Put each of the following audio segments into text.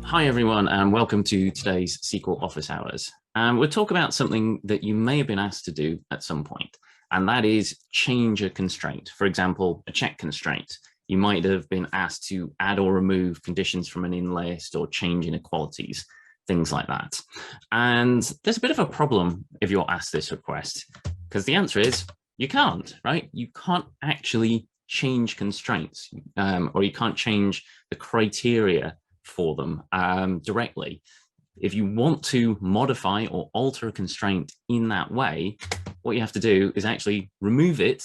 Hi everyone, and welcome to today's SQL Office Hours. We'll talk about something that you may have been asked to do at some point, and that is change a constraint. For example, a check constraint. You might have been asked to add or remove conditions from an in list or change inequalities, things like that. And there's a bit of a problem if you're asked this request, because the answer is you can't, right? You can't actually change constraints, or you can't change the criteria for them directly. If you want to modify or alter a constraint in that way, what you have to do is actually remove it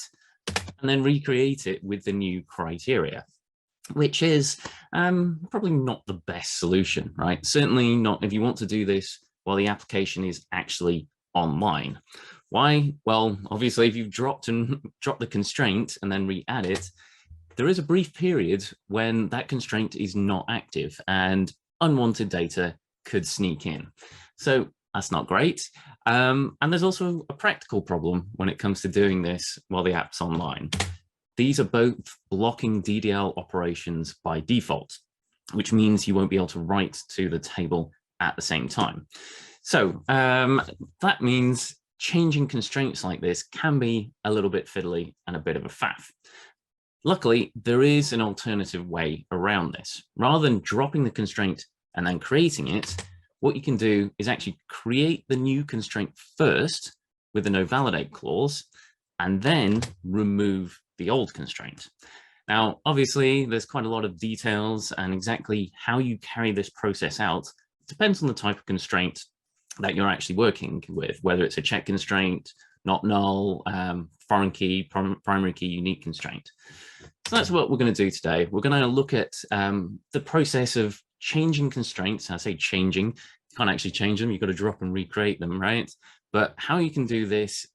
and then recreate it with the new criteria, which is probably not the best solution, right? Certainly not if you want to do this while the application is actually online. Why? Well, obviously, if you've dropped the constraint and then re-add it, there is a brief period when that constraint is not active and unwanted data could sneak in. So that's not great. And there's also a practical problem when it comes to doing this while the app's online. These are both blocking DDL operations by default, which means you won't be able to write to the table at the same time. So that means changing constraints like this can be a little bit fiddly and a bit of a faff. Luckily, there is an alternative way around this. Rather than dropping the constraint and then creating it, what you can do is actually create the new constraint first with a no validate clause, and then remove the old constraint. Now, obviously, there's quite a lot of details, and exactly how you carry this process out depends on the type of constraint that you're actually working with, whether it's a check constraint, not null, foreign key, primary key, unique constraint. So that's what we're going to do today. We're going to look at the process of changing constraints. I say changing, you can't actually change them. You've got to drop and recreate them, right? But how you can do this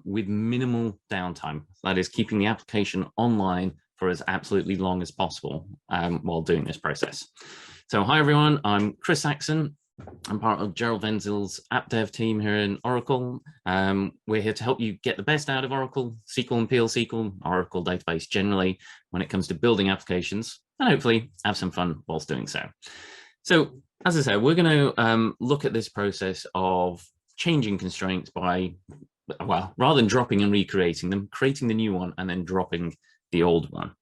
with minimal downtime. That is keeping the application online for as absolutely long as possible while doing this process. So hi, everyone. I'm Chris Saxon. I'm part of Gerald Venzil's app dev team here in Oracle. We're here to help you get the best out of Oracle, SQL and PL SQL, Oracle database generally, when it comes to building applications, and hopefully have some fun whilst doing so. So, as I said, we're going to look at this process of changing constraints by, well, rather than dropping and recreating them, creating the new one and then dropping the old one.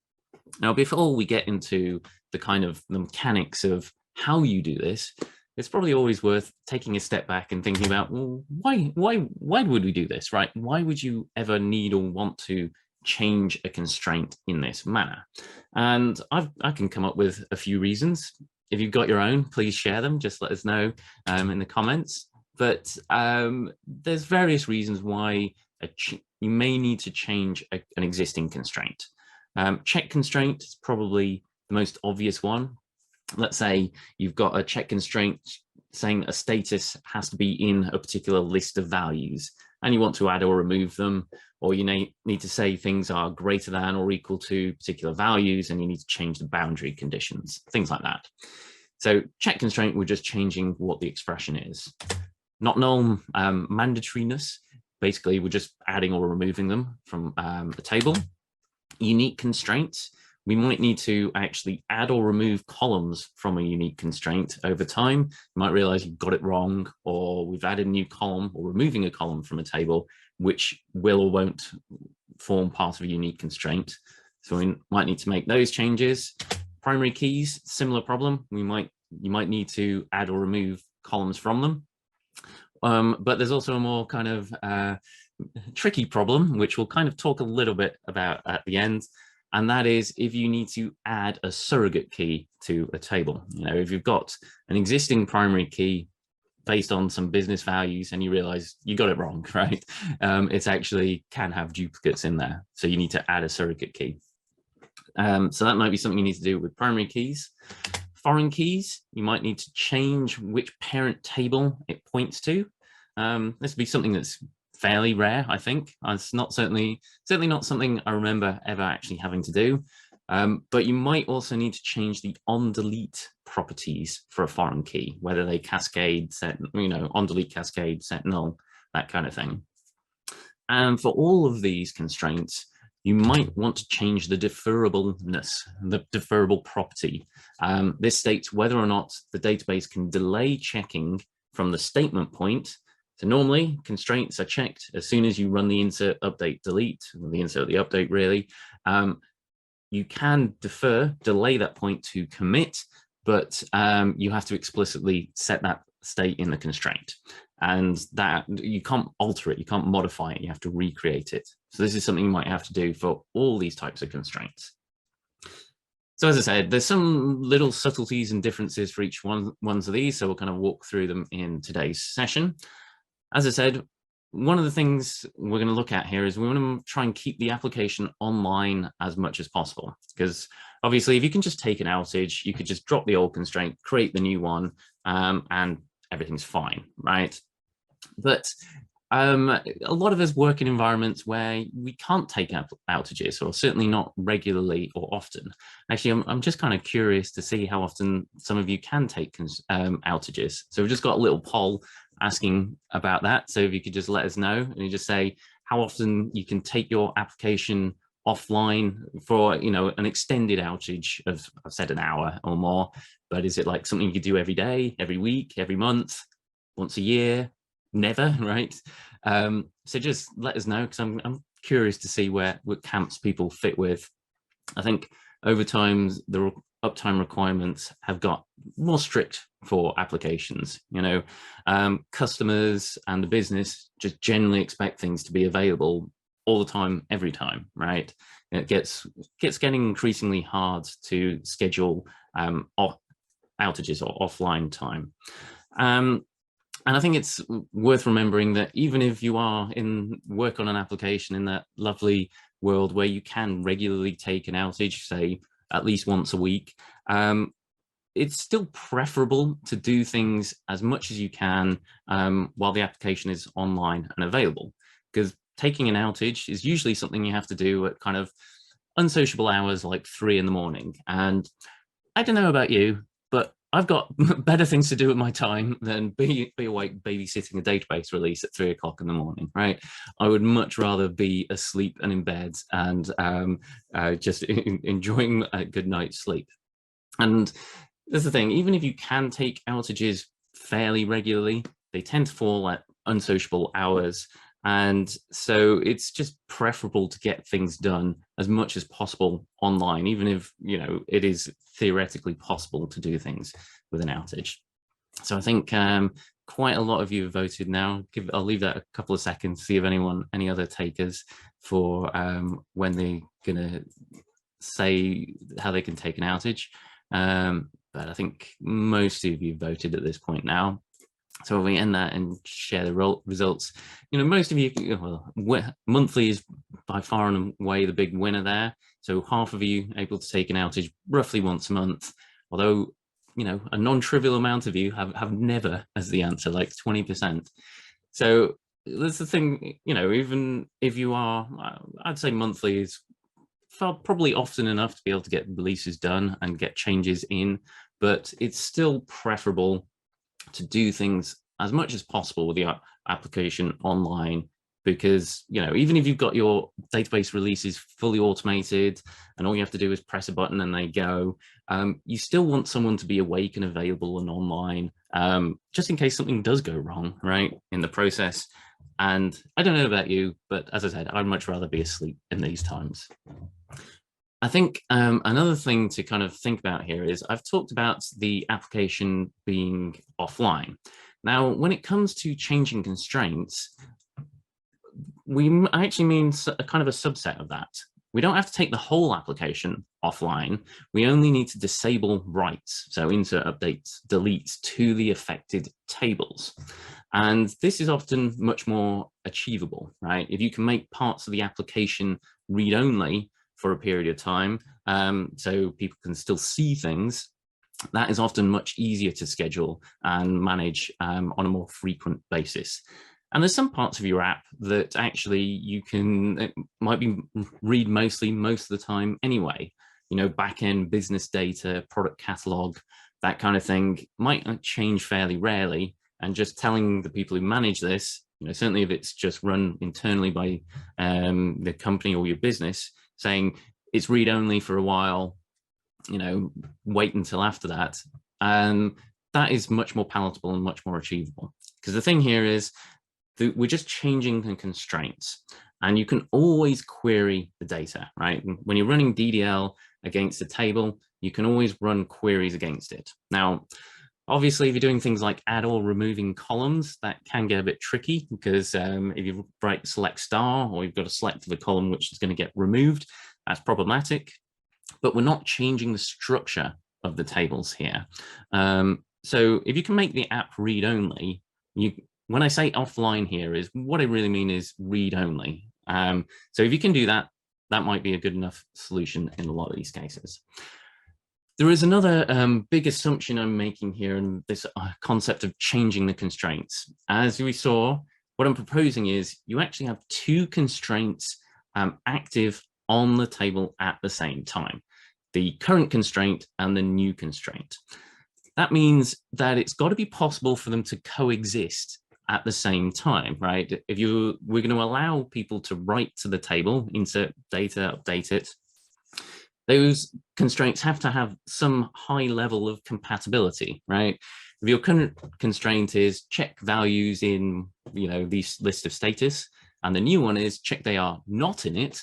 Now, before we get into the kind of the mechanics of how you do this, it's probably always worth taking a step back and thinking about, well, why would we do this, right? Why would you ever need or want to change a constraint in this manner? And I can come up with a few reasons. If you've got your own, please share them. Just let us know in the comments. But there's various reasons why you may need to change an existing constraint. Check constraint is probably the most obvious one. Let's say you've got a check constraint saying a status has to be in a particular list of values, and you want to add or remove them, or you need to say things are greater than or equal to particular values, and you need to change the boundary conditions, things like that. So check constraint, we're just changing what the expression is. Not null mandatoriness, basically we're just adding or removing them from a table. Unique constraints, we might need to actually add or remove columns from a unique constraint over time. You might realize you've got it wrong, or we've added a new column or removing a column from a table, which will or won't form part of a unique constraint. So we might need to make those changes. Primary keys, similar problem. You might need to add or remove columns from them. But there's also a more kind of tricky problem, which we'll kind of talk a little bit about at the end. And that is if you need to add a surrogate key to a table. You know, if you've got an existing primary key based on some business values and you realize you got it wrong, right? It's actually can have duplicates in there. So you need to add a surrogate key. So that might be something you need to do with primary keys. Foreign keys, you might need to change which parent table it points to. This would be something that's fairly rare, I think. It's not certainly not something I remember ever actually having to do. But you might also need to change the on-delete properties for a foreign key, whether they cascade, set, on-delete cascade, set null, that kind of thing. And for all of these constraints, you might want to change the deferrableness, the deferrable property. This states whether or not the database can delay checking from the statement point. So normally constraints are checked as soon as you run the insert, update, delete, or the insert, the update really. You can delay that point to commit, but you have to explicitly set that state in the constraint. And that you can't alter it, you can't modify it, you have to recreate it. So this is something you might have to do for all these types of constraints. So as I said, there's some little subtleties and differences for each ones of these, so we'll kind of walk through them in today's session. As I said, one of the things we're going to look at here is we want to try and keep the application online as much as possible, because obviously if you can just take an outage, you could just drop the old constraint, create the new one, and everything's fine, right? But a lot of us work in environments where we can't take outages, or certainly not regularly or often. Actually, I'm just kind of curious to see how often some of you can take outages. So we've just got a little poll asking about that. So if you could just let us know, and you just say how often you can take your application offline for, you know, an extended outage of, I've said an hour or more, but is it like something you could do every day, every week, every month, once a year? Never, right? So just let us know, because I'm curious to see what camps people fit with. I think over time the uptime requirements have got more strict for applications. You know, customers and the business just generally expect things to be available all the time, every time, right? And it gets getting increasingly hard to schedule outages or offline time. And I think it's worth remembering that even if you are work on an application in that lovely world where you can regularly take an outage, say at least once a week, it's still preferable to do things as much as you can while the application is online and available, because taking an outage is usually something you have to do at kind of unsociable hours like 3 in the morning. And I don't know about you, but I've got better things to do with my time than be awake babysitting a database release at 3 o'clock in the morning, right? I would much rather be asleep and in bed and just enjoying a good night's sleep. And that's the thing, even if you can take outages fairly regularly, they tend to fall at unsociable hours. And so it's just preferable to get things done as much as possible online, even if, you know, it is theoretically possible to do things with an outage. So I think quite a lot of you have voted now. I'll leave that a couple of seconds to see if any other takers for when they're gonna say how they can take an outage. But I think most of you voted at this point now. So we end that and share the results. You know, most of you, well, monthly is by far and away the big winner there. So half of you able to take an outage roughly once a month, although, you know, a non-trivial amount of you have never as the answer, like 20%. So that's the thing, you know, even if you are, I'd say monthly is probably often enough to be able to get releases done and get changes in, but it's still preferable to do things as much as possible with the application online, because, you know, even if you've got your database releases fully automated and all you have to do is press a button and they go, you still want someone to be awake and available and online, just in case something does go wrong, right, in the process. And I don't know about you, but as I said, I'd much rather be asleep in these times. I think another thing to kind of think about here is I've talked about the application being offline. Now, when it comes to changing constraints, we actually mean a kind of a subset of that. We don't have to take the whole application offline. We only need to disable writes, so insert, updates, deletes to the affected tables. And this is often much more achievable, right? If you can make parts of the application read-only for a period of time, so people can still see things, that is often much easier to schedule and manage on a more frequent basis. And there's some parts of your app that actually it might be read mostly most of the time anyway. You know, back-end business data, product catalog, that kind of thing might change fairly rarely. And just telling the people who manage this, you know, certainly if it's just run internally by the company or your business, saying it's read only for a while, wait until after that. And that is much more palatable and much more achievable. Because the thing here is that we're just changing the constraints, and you can always query the data, right? When you're running DDL against a table, you can always run queries against it. Now, obviously, if you're doing things like add or removing columns, that can get a bit tricky, because if you write select star, or you've got to select the column which is going to get removed, that's problematic. But we're not changing the structure of the tables here. So if you can make the app read only, when I say offline here, is what I really mean is read only. So if you can do that, that might be a good enough solution in a lot of these cases. There is another big assumption I'm making here in this concept of changing the constraints. As we saw, what I'm proposing is you actually have two constraints active on the table at the same time: the current constraint and the new constraint. That means that it's got to be possible for them to coexist at the same time, right? We're going to allow people to write to the table, insert data, update it. Those constraints have to have some high level of compatibility, right? If your current constraint is check values in, this list of status, and the new one is check they are not in it,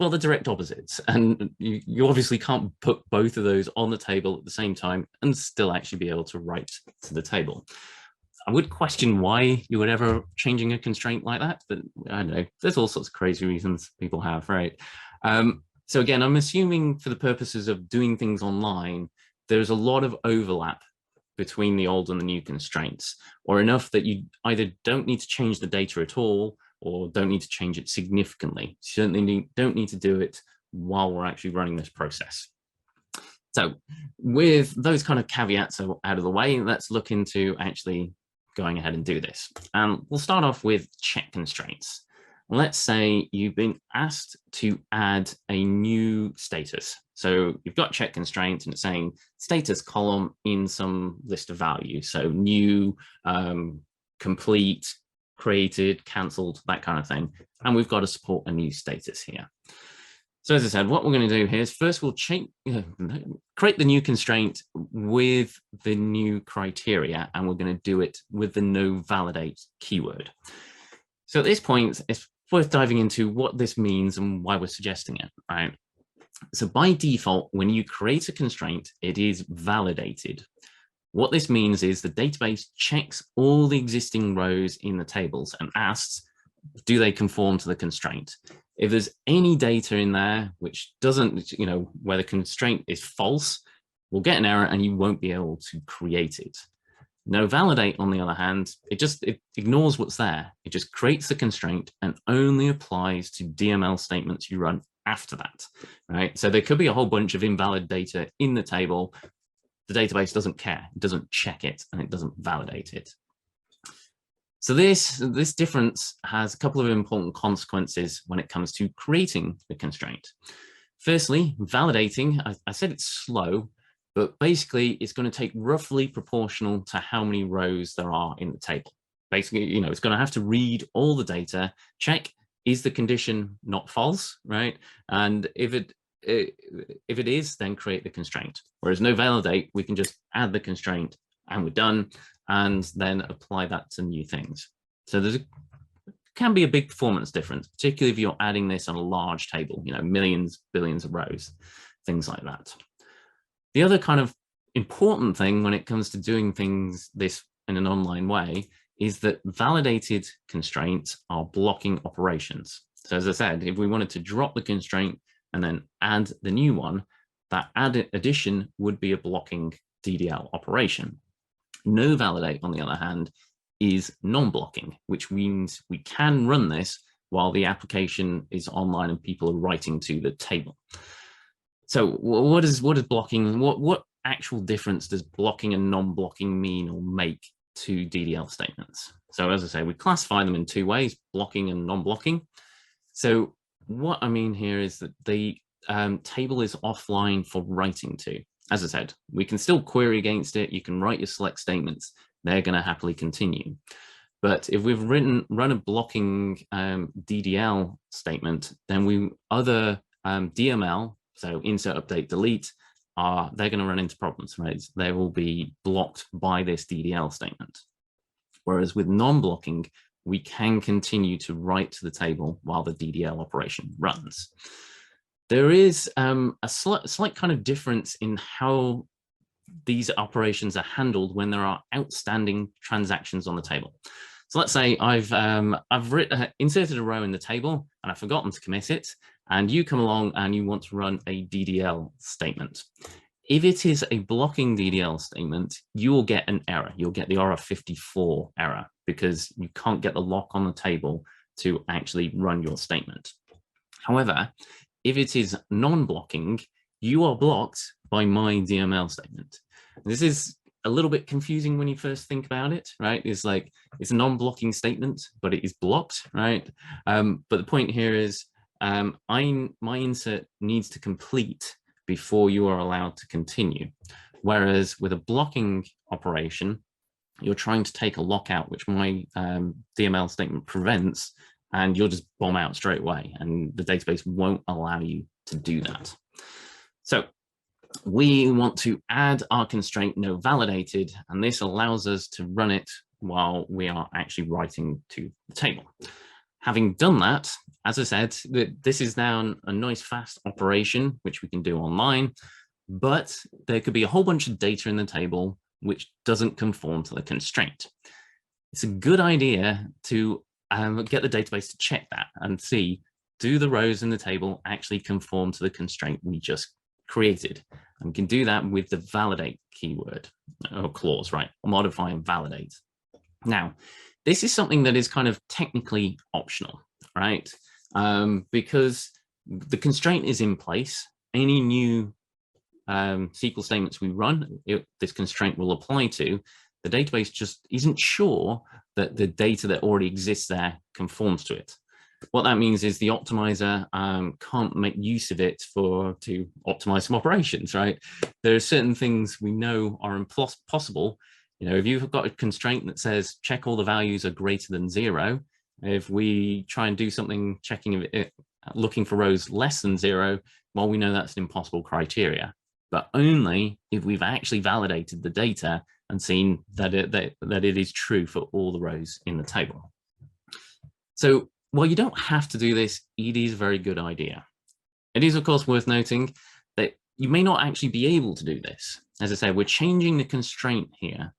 well, they're direct opposites. And you obviously can't put both of those on the table at the same time and still actually be able to write to the table. I would question why you would ever changing a constraint like that, but I don't know, there's all sorts of crazy reasons people have, right? So again, I'm assuming for the purposes of doing things online, there's a lot of overlap between the old and the new constraints, or enough that you either don't need to change the data at all, or don't need to change it significantly. Certainly don't need to do it while we're actually running this process. So with those kind of caveats out of the way, let's look into actually going ahead and do this. We'll start off with check constraints. Let's say you've been asked to add a new status. So you've got check constraints and it's saying status column in some list of values. So new, complete, created, cancelled, that kind of thing. And we've got to support a new status here. So as I said, what we're going to do here is first we'll create the new constraint with the new criteria, and we're going to do it with the no validate keyword. So at this point, it's worth diving into what this means and why we're suggesting it, right? So by default, when you create a constraint, it is validated. What this means is the database checks all the existing rows in the tables and asks, do they conform to the constraint? If there's any data in there which doesn't, where the constraint is false, we'll get an error and you won't be able to create it. No validate, on the other hand, it ignores what's there. It just creates the constraint and only applies to DML statements you run after that, right? So there could be a whole bunch of invalid data in the table. The database doesn't care, it doesn't check it, and it doesn't validate it. So this difference has a couple of important consequences when it comes to creating the constraint. Firstly, validating, I said it's slow, but basically it's going to take roughly proportional to how many rows there are in the table. Basically, it's going to have to read all the data, check, is the condition not false, right? And if it is, then create the constraint. Whereas no validate, we can just add the constraint and we're done, and then apply that to new things. So can be a big performance difference, particularly if you're adding this on a large table, millions, billions of rows, things like that. The other kind of important thing when it comes to doing things this in an online way is that validated constraints are blocking operations. So as I said, if we wanted to drop the constraint and then add the new one, that addition would be a blocking DDL operation. No validate, on the other hand, is non-blocking, which means we can run this while the application is online and people are writing to the table. So what is blocking? What actual difference does blocking and non-blocking mean or make to DDL statements? So as I say, we classify them in two ways, blocking and non-blocking. So what I mean here is that the table is offline for writing to. As I said, we can still query against it. You can write your select statements. They're going to happily continue. But if we've run a blocking DDL statement, then other DML, so insert, update, delete, they're going to run into problems, right? They will be blocked by this DDL statement. Whereas with non-blocking, we can continue to write to the table while the DDL operation runs. There is a slight kind of difference in how these operations are handled when there are outstanding transactions on the table. So let's say I've inserted a row in the table and I've forgotten to commit it, and you come along and you want to run a DDL statement. If it is a blocking DDL statement, you will get an error. You'll get the RF54 error because you can't get the lock on the table to actually run your statement. However, if it is non-blocking, you are blocked by my DML statement. This is a little bit confusing when you first think about it, right? It's like, it's a non-blocking statement, but it is blocked, right? But the point here is my insert needs to complete before you are allowed to continue. Whereas with a blocking operation, you're trying to take a lockout, which my DML statement prevents, and you'll just bomb out straight away, and the database won't allow you to do that. So we want to add our constraint no validated, and this allows us to run it while we are actually writing to the table. Having done that, as I said, this is now a nice fast operation, which we can do online, but there could be a whole bunch of data in the table which doesn't conform to the constraint. It's a good idea to get the database to check that and see, do the rows in the table actually conform to the constraint we just created? And we can do that with the validate keyword or clause, right? Modify and validate. Now, this is something that is kind of technically optional, right? Because the constraint is in place. Any new SQL statements we run, this constraint will apply to. The database just isn't sure that the data that already exists there conforms to it. What that means is the optimizer can't make use of it to optimize some operations, right? There are certain things we know are impossible. You know, if you've got a constraint that says check all the values are greater than 0, if we try and do something looking for rows less than 0, well, we know that's an impossible criteria, but only if we've actually validated the data and seen that it is true for all the rows in the table. So while you don't have to do this, it is a very good idea. It is, of course, worth noting that you may not actually be able to do this. As I said, we're changing the constraint here.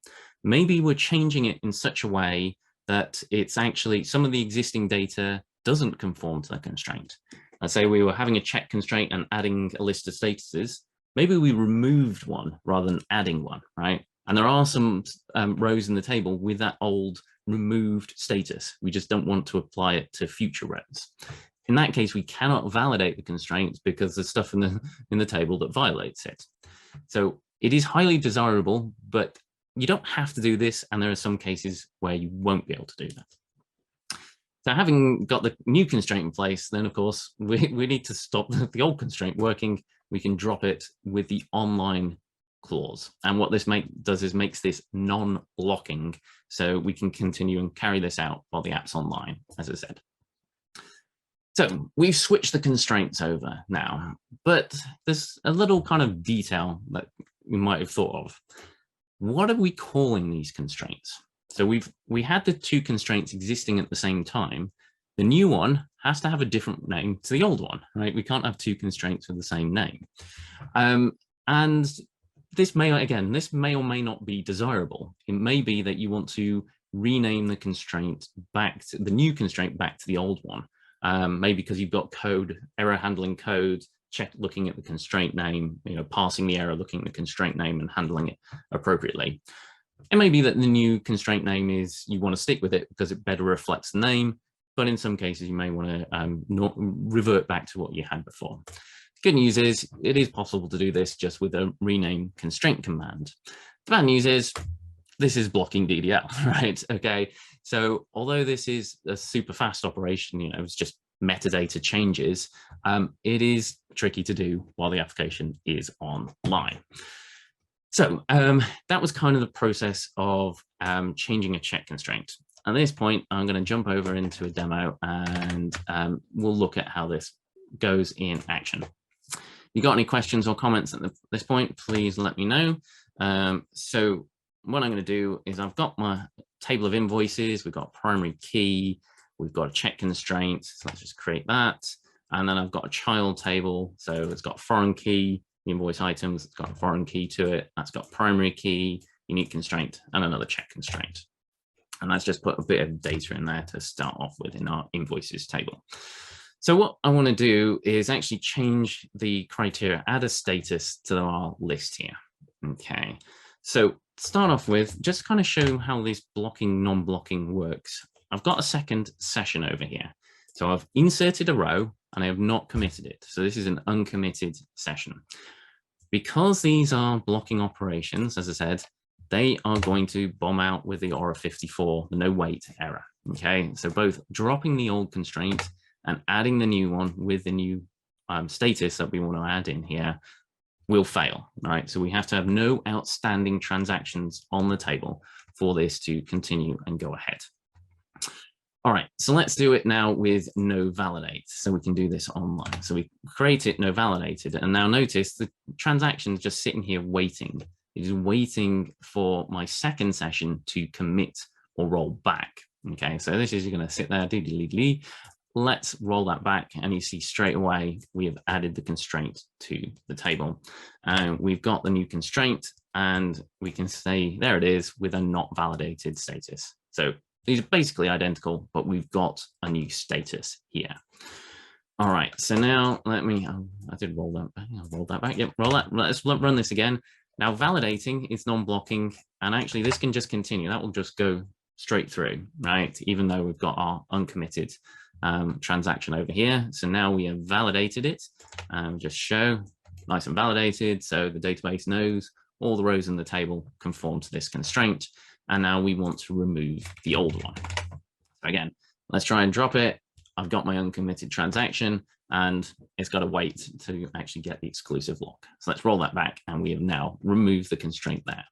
Maybe we're changing it in such a way that it's actually some of the existing data doesn't conform to the constraint. Let's say we were having a check constraint and adding a list of statuses. Maybe we removed one rather than adding one, right? And there are some rows in the table with that old removed status. We just don't want to apply it to future rows. In that case, we cannot validate the constraints because there's stuff in the table that violates it. So it is highly desirable, but you don't have to do this, and there are some cases where you won't be able to do that. So having got the new constraint in place, then of course we need to stop the old constraint working. We can drop it with the online clause, and what this does is makes this non-blocking, so we can continue and carry this out while the app's online, as I said. So we've switched the constraints over now, but there's a little kind of detail that we might have thought of. What are we calling these constraints? So we had the two constraints existing at the same time. The new one has to have a different name to the old one, right? We can't have two constraints with the same name. And this may or may not be desirable. It may be that you want to rename the constraint back to the new constraint back to the old one. Maybe because you've got error handling code, looking at the constraint name, passing the error, looking at the constraint name and handling it appropriately. It may be that the new constraint name is you want to stick with it because it better reflects the name, but in some cases you may want to not revert back to what you had before. Good news is it is possible to do this just with a rename constraint command. The bad news is this is blocking DDL, right? Okay, so although this is a super fast operation, it's just metadata changes, it is tricky to do while the application is online. So that was kind of the process of changing a check constraint. At this point, I'm going to jump over into a demo and we'll look at how this goes in action. If you got any questions or comments at this point, please let me know. So what I'm going to do is I've got my table of invoices. We've got primary key. We've got a check constraint. So let's just create that. And then I've got a child table. So it's got foreign key, invoice items. It's got a foreign key to it. That's got primary key, unique constraint, and another check constraint. And let's just put a bit of data in there to start off with in our invoices table. So what I want to do is actually change the criteria, add a status to our list here. Okay, so start off with just kind of show how this blocking, non-blocking works. I've got a second session over here. So I've inserted a row and I have not committed it. So this is an uncommitted session. Because these are blocking operations, as I said, they are going to bomb out with the error 54, the no wait error. Okay, so both dropping the old constraint and adding the new one with the new status that we want to add in here will fail, right? So we have to have no outstanding transactions on the table for this to continue and go ahead. All right, so let's do it now with no validate. So we can do this online. So we create it no validated, and now notice the transaction is just sitting here waiting. It is waiting for my second session to commit or roll back. Okay, so this is going to sit there. Let's roll that back, and you see straight away we have added the constraint to the table. And we've got the new constraint, and we can say there it is with a not validated status. So these are basically identical, but we've got a new status here. All right, so now let me, I did roll that back. I'll roll that back. Yep, roll that. Let's run this again. Now validating is non-blocking, and actually this can just continue. That will just go straight through, right? Even though we've got our uncommitted transaction over here. So now we have validated it, just show nice and validated. So the database knows all the rows in the table conform to this constraint. And now we want to remove the old one. So again, let's try and drop it. I've got my uncommitted transaction and it's got to wait to actually get the exclusive lock. So let's roll that back, and we have now removed the constraint there.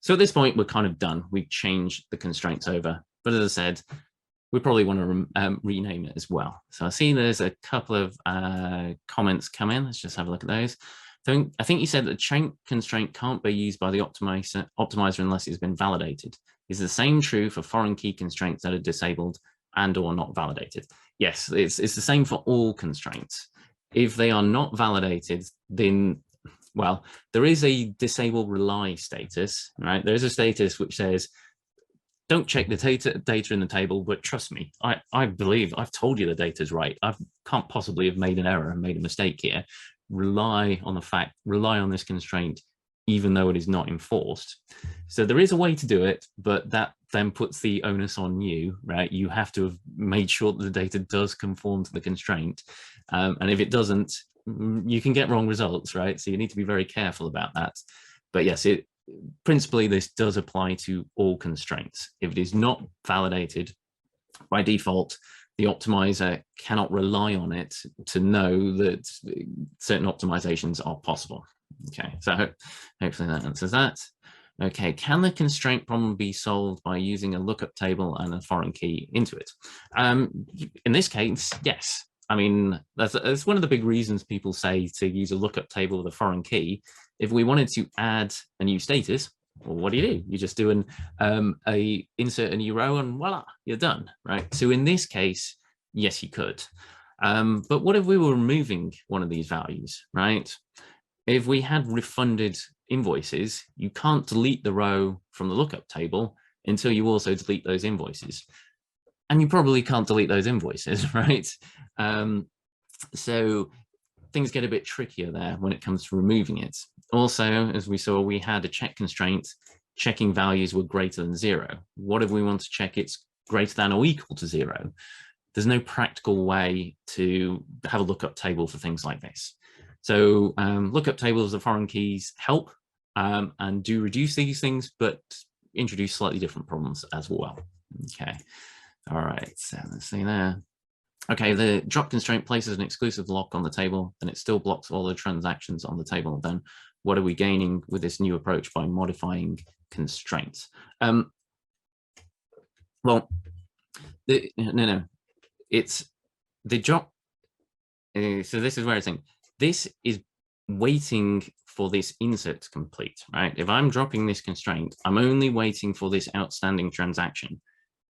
So at this point, we're kind of done. We've changed the constraints over, but as I said, we probably want to rename it as well. So I see there's a couple of comments come in. Let's just have a look at those. So I think you said that the chain constraint can't be used by the optimizer unless it's been validated. Is the same true for foreign key constraints that are disabled and or not validated? Yes, it's the same for all constraints. If they are not validated, then, well, there is a disable rely status, right? There's a status which says, don't check the data in the table, but trust me, I believe I've told you the data's right. I can't possibly have made an error and made a mistake here. Rely on this constraint, even though it is not enforced. So there is a way to do it, but that then puts the onus on you, right? You have to have made sure that the data does conform to the constraint. And if it doesn't, you can get wrong results, right? So you need to be very careful about that. But yes, principally, this does apply to all constraints. If it is not validated, by default, the optimizer cannot rely on it to know that certain optimizations are possible. Okay, so hopefully that answers that. Okay, can the constraint problem be solved by using a lookup table and a foreign key into it? In this case, yes. I mean, that's one of the big reasons people say to use a lookup table with a foreign key. If we wanted to add a new status, well, what do? You just do insert a new row and voila, you're done, right? So in this case, yes, you could. But what if we were removing one of these values, right? If we had refunded invoices, you can't delete the row from the lookup table until you also delete those invoices. And you probably can't delete those invoices, right? So things get a bit trickier there when it comes to removing it. Also, as we saw, we had a check constraint, checking values were greater than 0. What if we want to check it's greater than or equal to 0? There's no practical way to have a lookup table for things like this. So lookup tables of foreign keys help and do reduce these things, but introduce slightly different problems as well. Okay, all right, so let's see there. Okay, the drop constraint places an exclusive lock on the table, and it still blocks all the transactions on the table. Then what are we gaining with this new approach by modifying constraints? Well, no, it's the drop. So this is where it's saying this is waiting for this insert to complete, right? If I'm dropping this constraint, I'm only waiting for this outstanding transaction.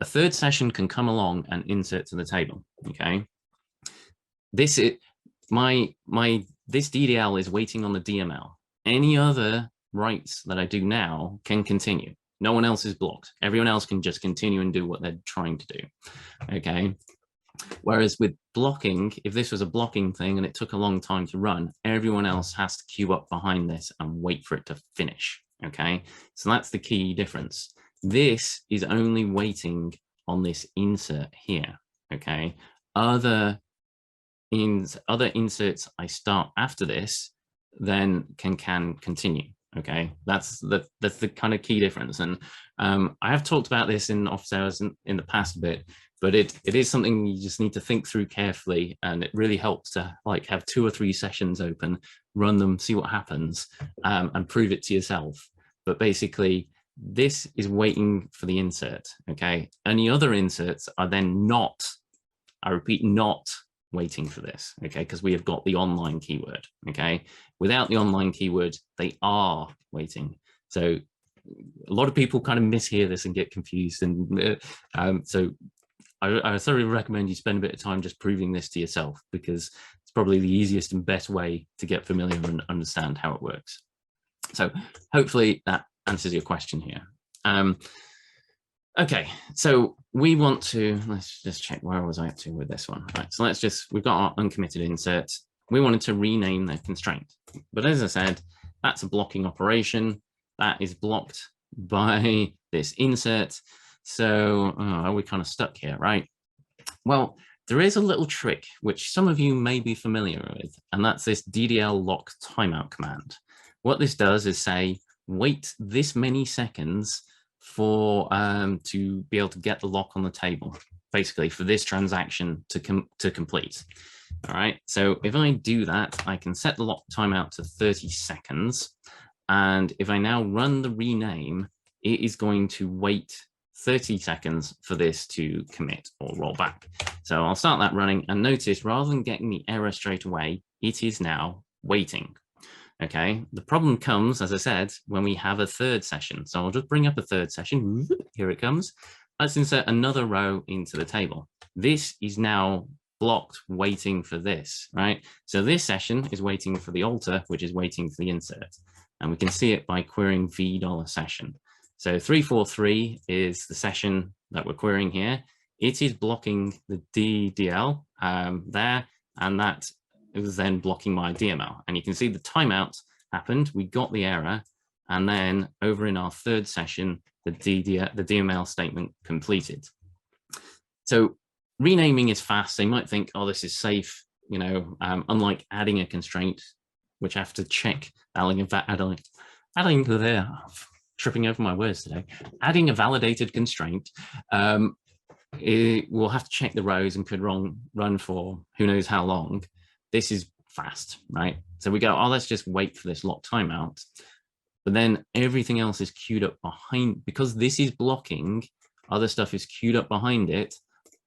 A third session can come along and insert to the table, okay? This is this DDL is waiting on the DML. Any other writes that I do now can continue. No one else is blocked. Everyone else can just continue and do what they're trying to do, okay? Whereas with blocking, if this was a blocking thing and it took a long time to run, everyone else has to queue up behind this and wait for it to finish, okay? So that's the key difference. This is only waiting on this insert here, okay? Other inserts I start after this then can continue, okay? That's the kind of key difference. And I have talked about this in office hours in the past a bit, but it is something you just need to think through carefully, and it really helps to like have 2 or 3 sessions open, run them, see what happens, and prove it to yourself. But basically, this is waiting for the insert, okay? Any other inserts are then not, I repeat, not waiting for this, okay? Because we have got the online keyword, okay? Without the online keyword, they are waiting. So a lot of people kind of mishear this and get confused. And so I thoroughly recommend you spend a bit of time just proving this to yourself, because it's probably the easiest and best way to get familiar and understand how it works. So hopefully that answers your question here. Okay, so we want to, let's just check, where was I up to with this one? Right, so we've got our uncommitted insert. We wanted to rename the constraint. But as I said, that's a blocking operation. That is blocked by this insert. So are we kind of stuck here, right? Well, there is a little trick which some of you may be familiar with, and that's this DDL lock timeout command. What this does is say, wait this many seconds for to be able to get the lock on the table, basically for this transaction to complete. All right, so if I do that, I can set the lock timeout to 30 seconds. And if I now run the rename, it is going to wait 30 seconds for this to commit or roll back. So I'll start that running, and notice rather than getting the error straight away, it is now waiting. Okay, the problem comes, as I said, when we have a third session. So I'll just bring up a third session. Here it comes. Let's insert another row into the table. This is now blocked, waiting for this, right? So this session is waiting for the alter, which is waiting for the insert. And we can see it by querying $session. So 343 is the session that we're querying here. It is blocking the DDL there, and that was then blocking my DML. And you can see the timeout happened. We got the error, and then over in our third session, the DML statement completed. So renaming is fast. They might think, oh, this is safe. You know, unlike adding a constraint, which I have to check, tripping over my words today, adding a validated constraint, we'll have to check the rows and could run for who knows how long. This is fast, right? So we go, oh, let's just wait for this lock timeout. But then everything else is queued up behind, because this is blocking, other stuff is queued up behind it,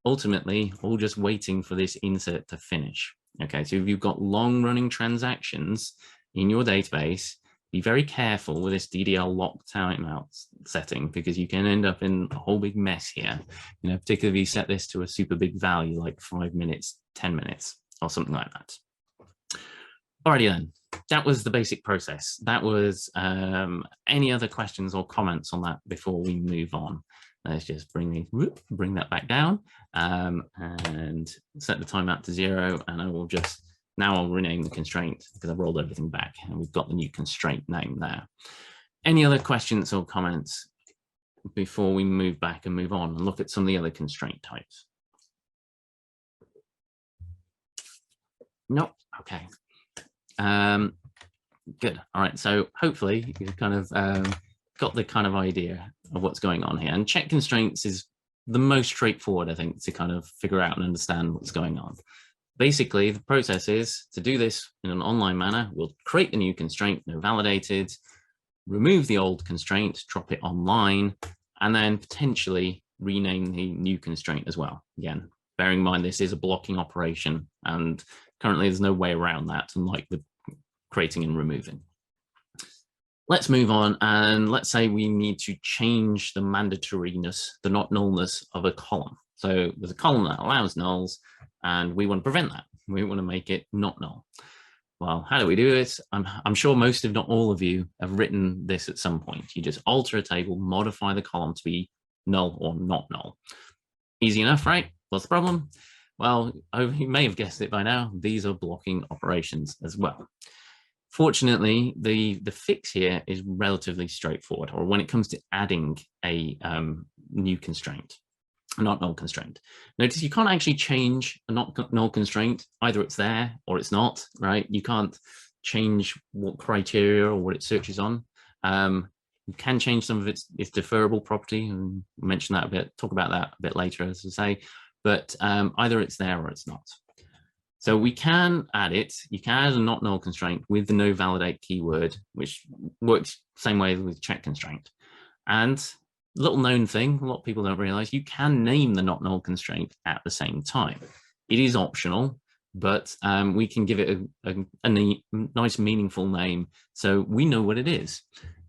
ultimately all just waiting for this insert to finish. Okay, so if you've got long running transactions in your database, be very careful with this DDL lock timeout setting, because you can end up in a whole big mess here. You know, particularly if you set this to a super big value, like 5 minutes, 10 minutes, or something like that. Alrighty then, that was the basic process. That was any other questions or comments on that before we move on? Let's just bring that back down and set the timeout to 0, and I will just, now I'll rename the constraint because I've rolled everything back and we've got the new constraint name there. Any other questions or comments before we move back and move on and look at some of the other constraint types? Nope. Okay. Good. All right. So hopefully you've kind of got the kind of idea of what's going on here. And check constraints is the most straightforward, I think, to kind of figure out and understand what's going on. Basically, the process is to do this in an online manner. We'll create the new constraint, no validated, remove the old constraint, drop it online, and then potentially rename the new constraint as well. Again, bearing in mind this is a blocking operation, and Currently, there's no way around that, unlike with creating and removing. Let's move on, and let's say we need to change the mandatoriness, the not nullness of a column. So there's a column that allows nulls, and we want to prevent that. We want to make it not null. Well, how do we do this? I'm sure most, if not all of you, have written this at some point. You just alter a table, modify the column to be null or not null. Easy enough, right? What's the problem? Well, you may have guessed it by now. These are blocking operations as well. Fortunately, the fix here is relatively straightforward, or when it comes to adding a new constraint, a not null constraint. Notice you can't actually change a not null constraint. Either it's there or it's not, right? You can't change what criteria or what it searches on. You can change some of its deferrable property, and mention that a bit, talk about that a bit later, as I say, but either it's there or it's not. So we can add it. You can add a not null constraint with the no validate keyword, which works same way with check constraint. And little known thing, a lot of people don't realize, you can name the not null constraint at the same time. It is optional, but we can give it a nice meaningful name so we know what it is,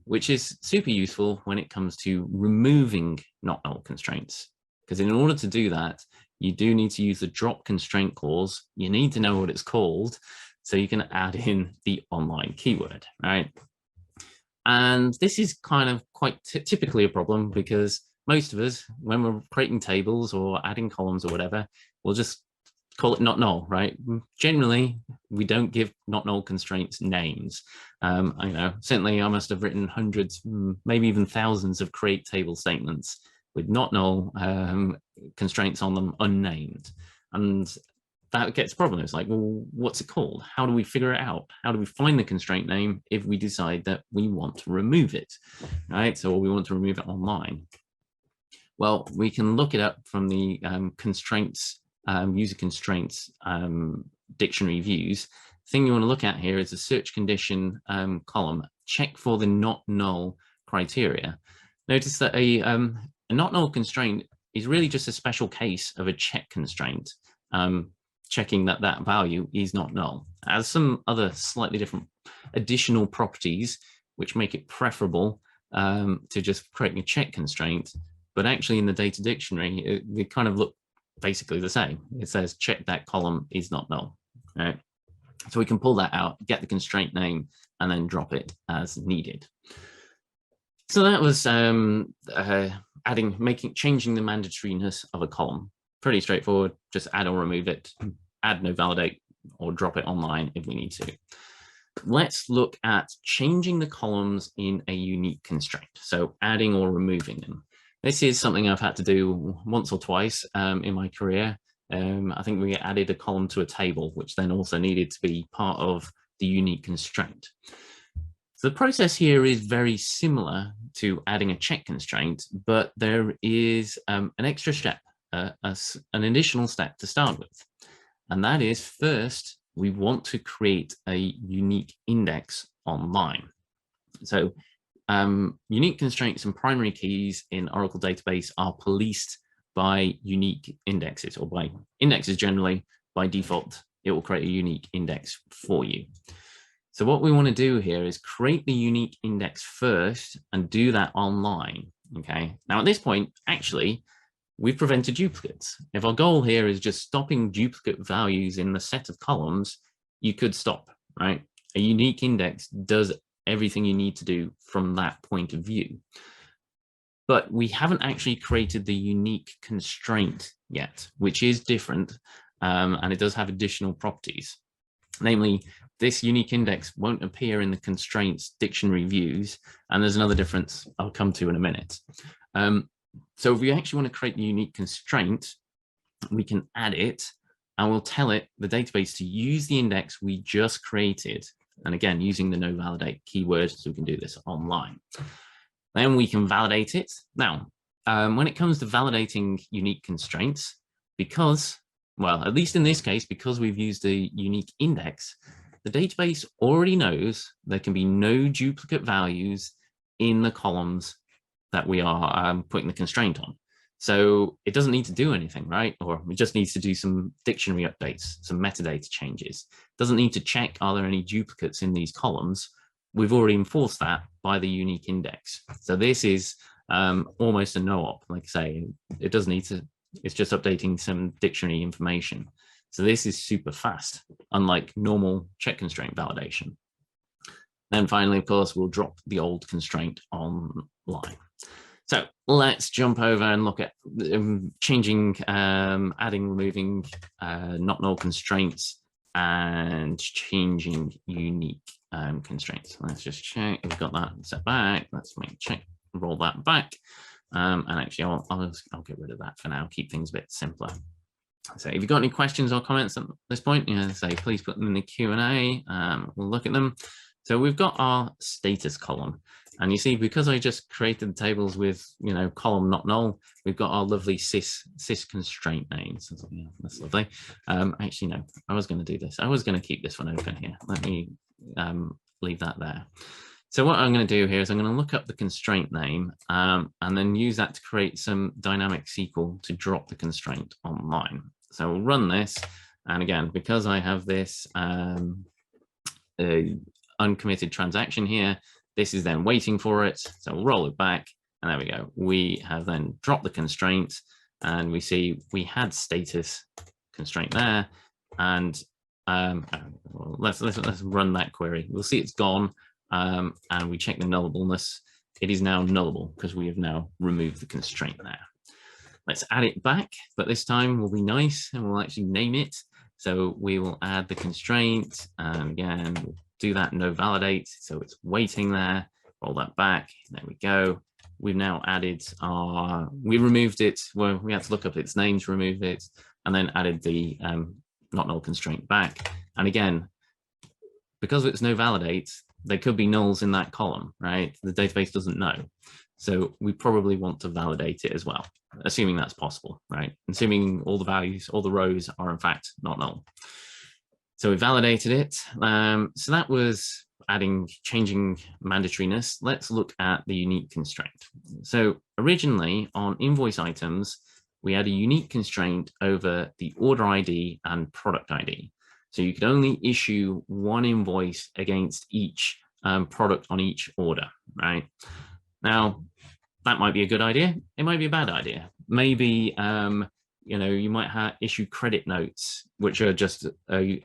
which is super useful when it comes to removing not null constraints. Because in order to do that, you do need to use the drop constraint clause. You need to know what it's called so you can add in the online keyword, right? And this is kind of quite typically a problem, because most of us, when we're creating tables or adding columns or whatever, we'll just call it not null, right? Generally, we don't give not null constraints names. I know, certainly I must have written hundreds, maybe even thousands of create table statements with not null constraints on them unnamed. And that gets a problem. It's like, well, what's it called? How do we figure it out? How do we find the constraint name if we decide that we want to remove it, right? So we want to remove it online. Well, we can look it up from the constraints, user constraints dictionary views. The thing you want to look at here is the search condition column. Check for the not null criteria. Notice that a not null constraint is really just a special case of a check constraint, checking that that value is not null. It has some other slightly different additional properties which make it preferable to just creating a check constraint, but actually in the data dictionary, they kind of look basically the same. It says check that column is not null, right? So we can pull that out, get the constraint name, and then drop it as needed. So that was changing the mandatoriness of a column. Pretty straightforward, just add or remove it, add no validate, or drop it online if we need to. Let's look at changing the columns in a unique constraint. So adding or removing them. This is something I've had to do once or twice in my career. I think we added a column to a table, which then also needed to be part of the unique constraint. So the process here is very similar to adding a check constraint, but there is an extra step, an additional step to start with. And that is, first, we want to create a unique index online. So unique constraints and primary keys in Oracle database are policed by unique indexes, or by indexes generally. By default, it will create a unique index for you. So what we want to do here is create the unique index first and do that online, okay? Now at this point, actually, we've prevented duplicates. If our goal here is just stopping duplicate values in the set of columns, you could stop, right? A unique index does everything you need to do from that point of view. But we haven't actually created the unique constraint yet, which is different, and it does have additional properties. Namely, this unique index won't appear in the constraints dictionary views, and there's another difference I'll come to in a minute. So if we actually want to create the unique constraint, we can add it, and we'll tell it, the database, to use the index we just created. And again, using the no validate keyword, so we can do this online. Then we can validate it. Now, when it comes to validating unique constraints, because, well, at least in this case, because we've used a unique index, the database already knows there can be no duplicate values in the columns that we are putting the constraint on. So it doesn't need to do anything, right? Or it just needs to do some dictionary updates, some metadata changes. It doesn't need to check, are there any duplicates in these columns? We've already enforced that by the unique index. So this is almost a no-op, like I say, it doesn't need to, it's just updating some dictionary information. So this is super fast, unlike normal check constraint validation. Then finally, of course, we'll drop the old constraint online. So let's jump over and look at changing, adding, removing not null constraints and changing unique constraints. Let's just check if we've got that set back. Let's check, roll that back. And actually, I'll get rid of that for now, keep things a bit simpler. So if you've got any questions or comments at this point, say please put them in the Q&A. We'll look at them. So we've got our status column. And you see, because I just created the tables with, column not null, we've got our lovely sys constraint names. That's lovely. Actually, no, I was going to do this. I was going to keep this one open here. Let me leave that there. So what I'm going to do here is I'm going to look up the constraint name and then use that to create some dynamic SQL to drop the constraint online. So we'll run this. And again, because I have this uncommitted transaction here, this is then waiting for it. So we'll roll it back and there we go. We have then dropped the constraint and we see we had status constraint there. And let's run that query. We'll see it's gone and we check the nullableness. It is now nullable because we have now removed the constraint there. Let's add it back, but this time we'll be nice and we'll actually name it. So we will add the constraint and again, we'll do that no validate, so it's waiting there, roll that back, there we go. We've now added we removed it, well, we had to look up its name to remove it, and then added the not null constraint back. And again, because it's no validate, there could be nulls in that column, right? The database doesn't know. So we probably want to validate it as well, assuming that's possible, right? Assuming all the values, all the rows are in fact not null. So we validated it. So that was changing mandatoriness. Let's look at the unique constraint. So originally on invoice items, we had a unique constraint over the order ID and product ID. So you could only issue one invoice against each product on each order, right? Now, that might be a good idea. It might be a bad idea. Maybe, you might issue credit notes, which are just a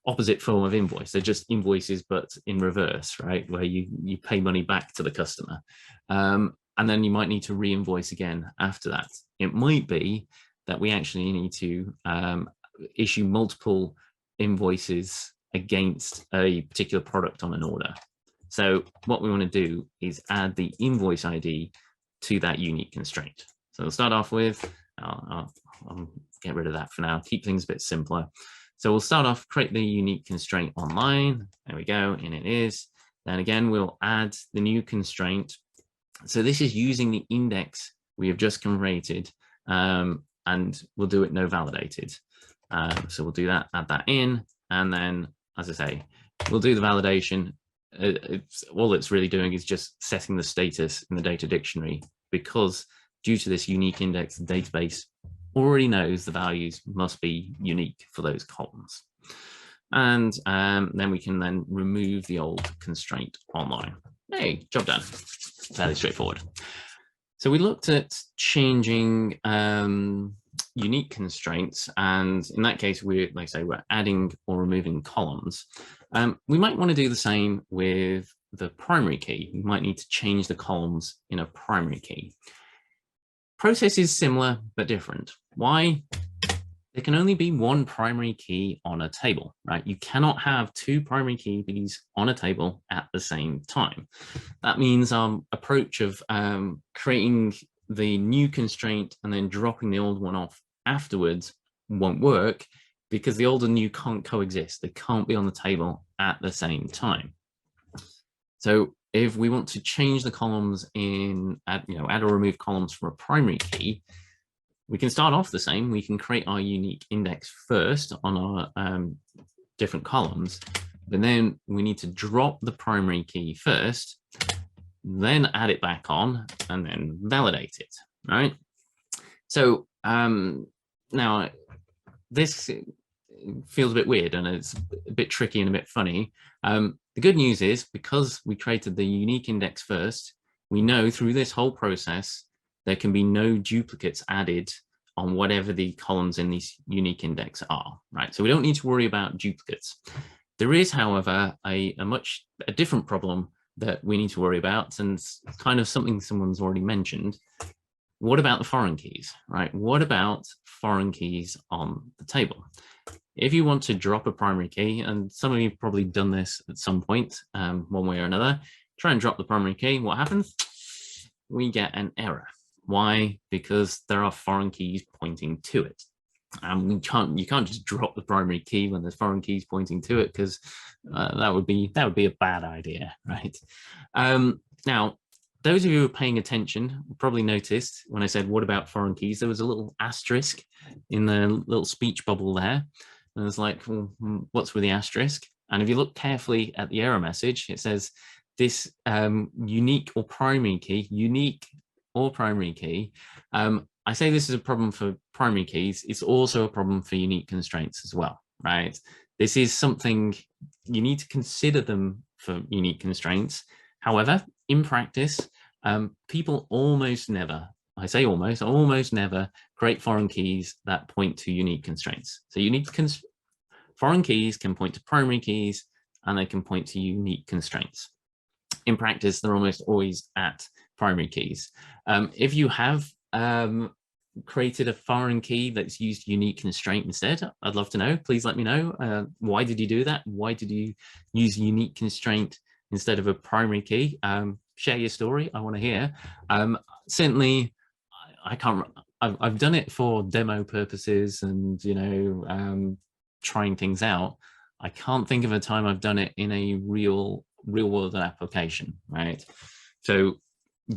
opposite form of invoice. They're just invoices, but in reverse, right? Where you pay money back to the customer. And then you might need to re-invoice again after that. It might be that we actually need to issue multiple invoices against a particular product on an order. So what we want to do is add the invoice ID to that unique constraint. So we'll start off with, I'll get rid of that for now, keep things a bit simpler. So we'll start off, create the unique constraint online. There we go, and it is. Then again, we'll add the new constraint. So this is using the index we have just created, and we'll do it no validated. So we'll do that, add that in, and then, as I say, we'll do the validation. All it's really doing is just setting the status in the data dictionary, because due to this unique index, the database already knows the values must be unique for those columns. And then we can then remove the old constraint online. Hey, job done. Fairly straightforward. So we looked at changing unique constraints, and in that case, we're adding or removing columns. We might want to do the same with the primary key. We might need to change the columns in a primary key. Process is similar but different. Why? There can only be one primary key on a table, right? You cannot have two primary keys on a table at the same time. That means our approach of creating the new constraint and then dropping the old one off afterwards won't work, because the old and new can't coexist. They can't be on the table at the same time. So if we want to change the columns add or remove columns from a primary key, we can start off the same. We can create our unique index first on our different columns, but then we need to drop the primary key first, then add it back on, and then validate it, right? So now this feels a bit weird and it's a bit tricky and a bit funny. The good news is, because we created the unique index first, we know through this whole process there can be no duplicates added on whatever the columns in this unique index are, right? So we don't need to worry about duplicates. There is, however, a different problem that we need to worry about, and it's kind of something someone's already mentioned. What about the foreign keys, right? What about foreign keys on the table? If you want to drop a primary key, and some of you have probably done this at some point, one way or another, try and drop the primary key, what happens? We get an error. Why? Because there are foreign keys pointing to it. And you can't just drop the primary key when there's foreign keys pointing to it, because that would be a bad idea, right? Now, those of you who are paying attention probably noticed when I said, what about foreign keys? There was a little asterisk in the little speech bubble there. And it's like, well, what's with the asterisk? And if you look carefully at the error message, it says this unique or primary key, I say this is a problem for primary keys. It's also a problem for unique constraints as well, right? This is something you need to consider them for unique constraints. However, in practice, people almost never, I say almost never create foreign keys that point to unique constraints. So foreign keys can point to primary keys and they can point to unique constraints. In practice, they're almost always at primary keys. If you have created a foreign key that's used unique constraint instead, I'd love to know. Please let me know. Why did you do that? Why did you use unique constraint instead of a primary key? Share your story. I want to hear. Certainly, I've done it for demo purposes and, you know, trying things out. I can't think of a time I've done it in a real world application, right? So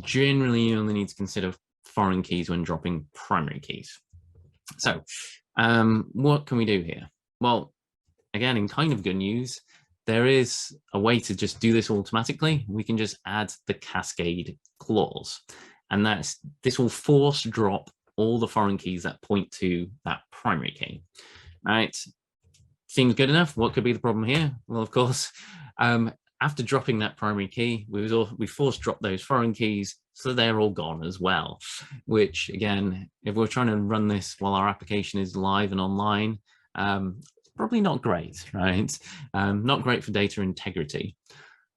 generally you only need to consider foreign keys when dropping primary keys. So what can we do here? Well, again, in kind of good news, there is a way to just do this automatically. We can just add the cascade clause, and this will force drop all the foreign keys that point to that primary key, right? Seems good enough. What could be the problem here? Well, of course, after dropping that primary key, we force drop those foreign keys, so they're all gone as well, which again, if we're trying to run this while our application is live and online, probably not great, right? Not great for data integrity.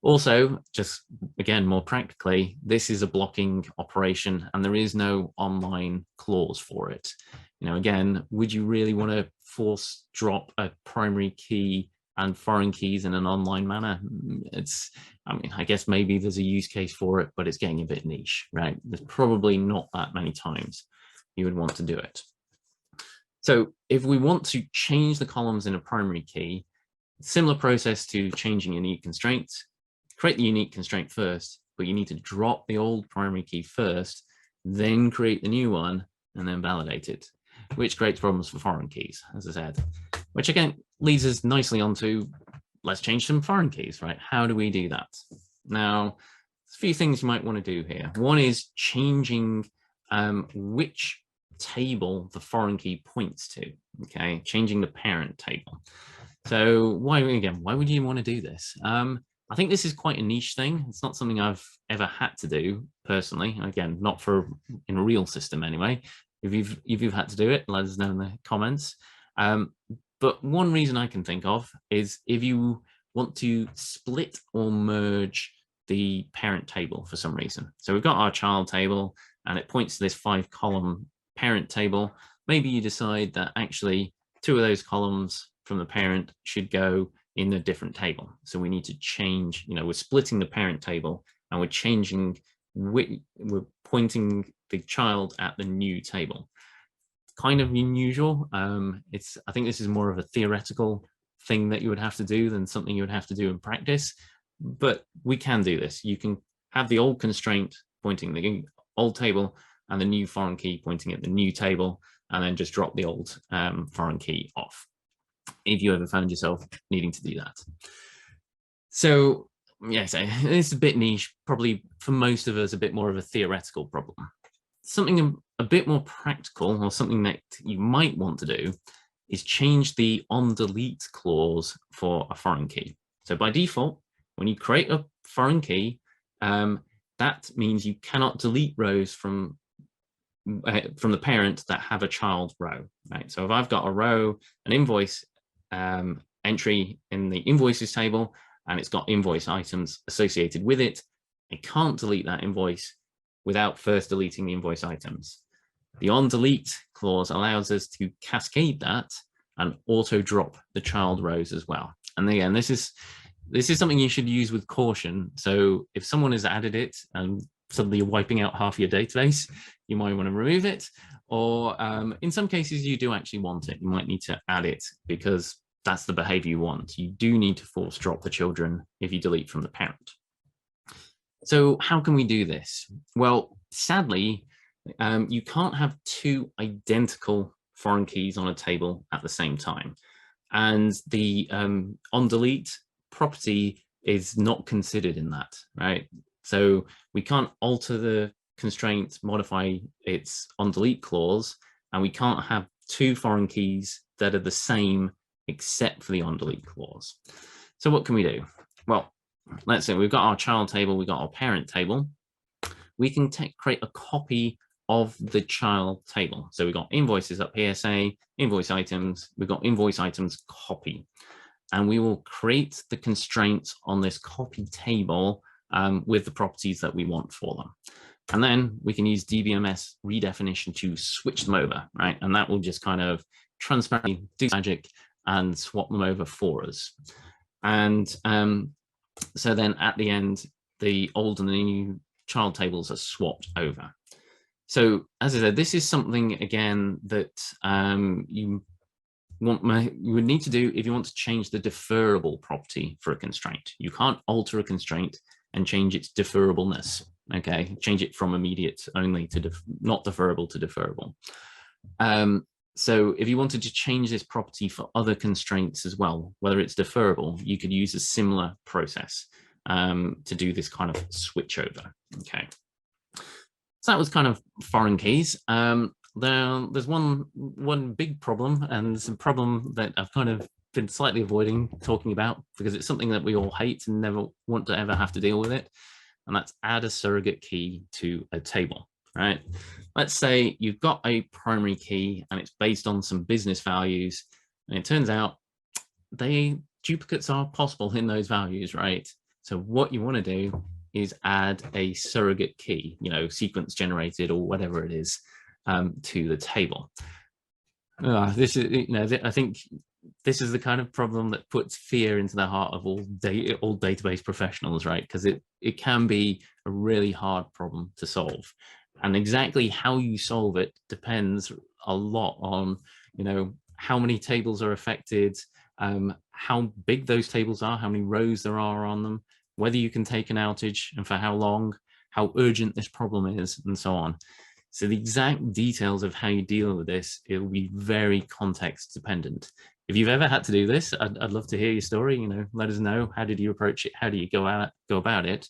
Also, just again, more practically, this is a blocking operation and there is no online clause for it. You know, again, would you really want to force drop a primary key and foreign keys in an online manner? I mean, I guess maybe there's a use case for it, but it's getting a bit niche, right? There's probably not that many times you would want to do it. So if we want to change the columns in a primary key, similar process to changing unique constraints, create the unique constraint first, but you need to drop the old primary key first, then create the new one, and then validate it, which creates problems for foreign keys, as I said, which again leads us nicely onto, let's change some foreign keys, right? How do we do that? Now, there's a few things you might want to do here. One is changing which table the foreign key points to, okay? Changing the parent table. So why would you want to do this? I think this is quite a niche thing. It's not something I've ever had to do personally. Again, not in a real system anyway. If you've had to do it, let us know in the comments. But one reason I can think of is if you want to split or merge the parent table for some reason. So we've got our child table and it points to this 5-column parent table. Maybe you decide that actually 2 of those columns from the parent should go in a different table. So we need to change, you know, we're splitting the parent table and we're pointing the child at the new table. Kind of unusual. I think this is more of a theoretical thing that you would have to do than something you would have to do in practice, but we can do this. You can have the old constraint pointing the old table and the new foreign key pointing at the new table, and then just drop the old foreign key off, if you ever found yourself needing to do that. So yeah, so it's a bit niche, probably for most of us a bit more of a theoretical problem. something a bit more practical, or something that you might want to do, is change the on delete clause for a foreign key. So by default, when you create a foreign key, that means you cannot delete rows from the parent that have a child row, right? So if I've got a row, an invoice entry in the invoices table, and it's got invoice items associated with it, I can't delete that invoice without first deleting the invoice items. The on delete clause allows us to cascade that and auto drop the child rows as well. And again, this is something you should use with caution. So if someone has added it and suddenly you're wiping out half your database, you might want to remove it. Or in some cases, you do actually want it. You might need to add it because that's the behavior you want. You do need to force drop the children if you delete from the parent. So how can we do this? Well, sadly, you can't have two identical foreign keys on a table at the same time. And the on delete property is not considered in that, right? So we can't alter the constraint, modify its on delete clause, and we can't have two foreign keys that are the same except for the on delete clause. So what can we do? Well, let's say we've got our child table, we've got our parent table. We can create a copy of the child table. So we've got invoices up here, say invoice items, we've got invoice items copy. And we will create the constraints on this copy table with the properties that we want for them. And then we can use DBMS redefinition to switch them over, right? And that will just kind of transparently do magic and swap them over for us. And so then at the end, the old and the new child tables are swapped over. So as I said, this is something, again, that you would need to do if you want to change the deferrable property for a constraint. You can't alter a constraint and change its deferrableness, okay? Change it from immediate only to not deferrable to deferrable. So if you wanted to change this property for other constraints as well, whether it's deferrable, you could use a similar process to do this kind of switch over, okay? So that was kind of foreign keys. There's one big problem, and it's a problem that I've kind of been slightly avoiding talking about because it's something that we all hate and never want to ever have to deal with it, and that's add a surrogate key to a table, right? Let's say you've got a primary key and it's based on some business values, and it turns out duplicates are possible in those values, right? So what you want to do is add a surrogate key, sequence generated or whatever it is, to the table. This is, I think this is the kind of problem that puts fear into the heart of all database professionals, right? Because it can be a really hard problem to solve, and exactly how you solve it depends a lot on, how many tables are affected, how big those tables are, how many rows there are on them, whether you can take an outage and for how long, how urgent this problem is, and so on. So the exact details of how you deal with this, it will be very context dependent. If you've ever had to do this, I'd love to hear your story. Let us know. How did you approach it? How do you go about it?